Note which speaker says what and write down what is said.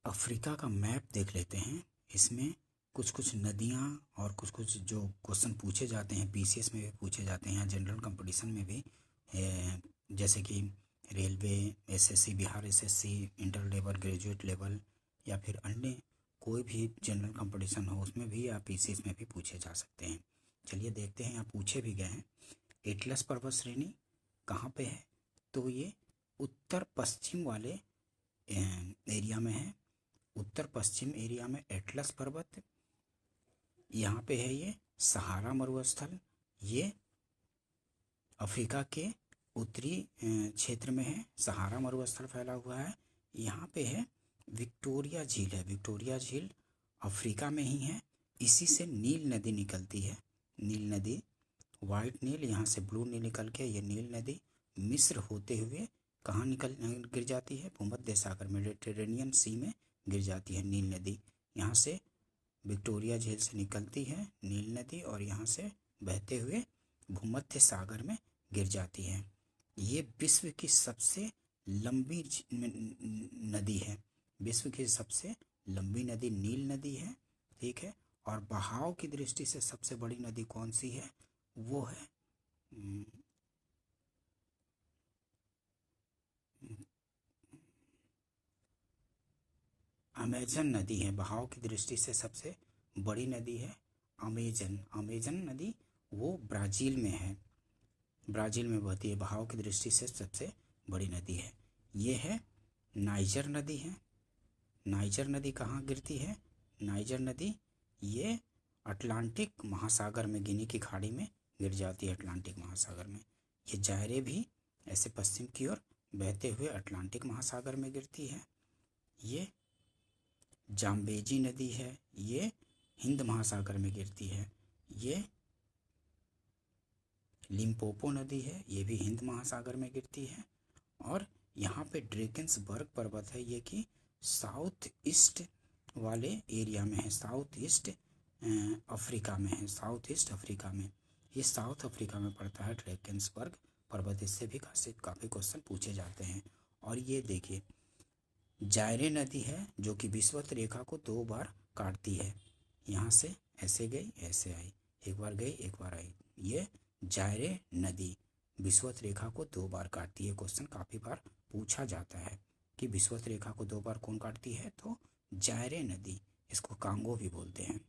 Speaker 1: Africa का map देख लेते हैं। इसमें कुछ कुछ नदियाँ और कुछ कुछ जो क्वेश्चन पूछे जाते हैं पीसीएस में भी पूछे जाते हैं, जनरल कंपटीशन में भी, जैसे कि railway, SSC, Bihar SSC, inter level, graduate level, या फिर अन्य कोई भी जनरल कंपटीशन हो उसमें भी या पीसीएस में भी पूछे जा सकते हैं। चलिए देखते हैं, यहाँ पूछे भी गए हैं। एटलस पर्वत श्रेणी कहाँ पे है? तो ये उत्तर पश्चिम वाले एरिया में है। उत्तर पश्चिम एरिया में एटलस पर्वत, यहाँ पे है ये सहारा मरुस्थल। ये अफ्रीका के उत्तरी क्षेत्र में है, सहारा मरुस्थल फैला हुआ है। यहाँ पे है विक्टोरिया झील है। विक्टोरिया झील अफ्रीका में ही है। इसी से नील नदी निकलती है। नील नदी, वाइट नील, यहाँ से ब्लू नील निकल के ये नील नदी मिस्र होते हुए कहाँ गिर जाती है? भूमध्य सागर, मेडिटेरेनियन सी में गिर जाती है नील नदी। यहाँ से विक्टोरिया झील से निकलती है नील नदी और यहाँ से बहते हुए भूमध्य सागर में गिर जाती है। ये विश्व की सबसे लंबी नदी है। विश्व की सबसे लंबी नदी नील नदी है, ठीक है। और बहाव की दृष्टि से सबसे बड़ी नदी कौन सी है? वो है अमेजन नदी है। बहाव की दृष्टि से सबसे बड़ी नदी है अमेजन। अमेजन नदी वो ब्राज़ील में है, ब्राज़ील में बहती है। बहाव की दृष्टि से सबसे बड़ी नदी है। ये है नाइजर नदी है। नाइजर नदी कहाँ गिरती है? नाइजर नदी ये अटलांटिक महासागर में, गिनी की खाड़ी में गिर जाती है, अटलांटिक महासागर में। ये जायरे भी ऐसे पश्चिम की ओर बहते हुए अटलांटिक महासागर में गिरती है। ये जाम्बेजी नदी है, ये हिंद महासागर में गिरती है। ये लिम्पोपो नदी है, ये भी हिंद महासागर में गिरती है। और यहाँ पे ड्रेकेंसबर्ग पर्वत है, ये कि साउथ ईस्ट वाले एरिया में है, साउथ ईस्ट अफ्रीका में है, साउथ ईस्ट अफ्रीका में। ये साउथ अफ्रीका में पड़ता है ड्रेकेंसबर्ग पर्वत। इससे भी काफ़ी क्वेश्चन पूछे जाते हैं। और ये देखिए जायरे नदी है जो कि विषुवत रेखा को 2 बार काटती है। यहाँ से ऐसे गई, ऐसे आई, एक बार गई, एक बार आई। ये जायरे नदी विषुवत रेखा को 2 बार काटती है। क्वेश्चन काफ़ी बार पूछा जाता है कि विषुवत रेखा को 2 बार कौन काटती है? तो जायरे नदी, इसको कांगो भी बोलते हैं।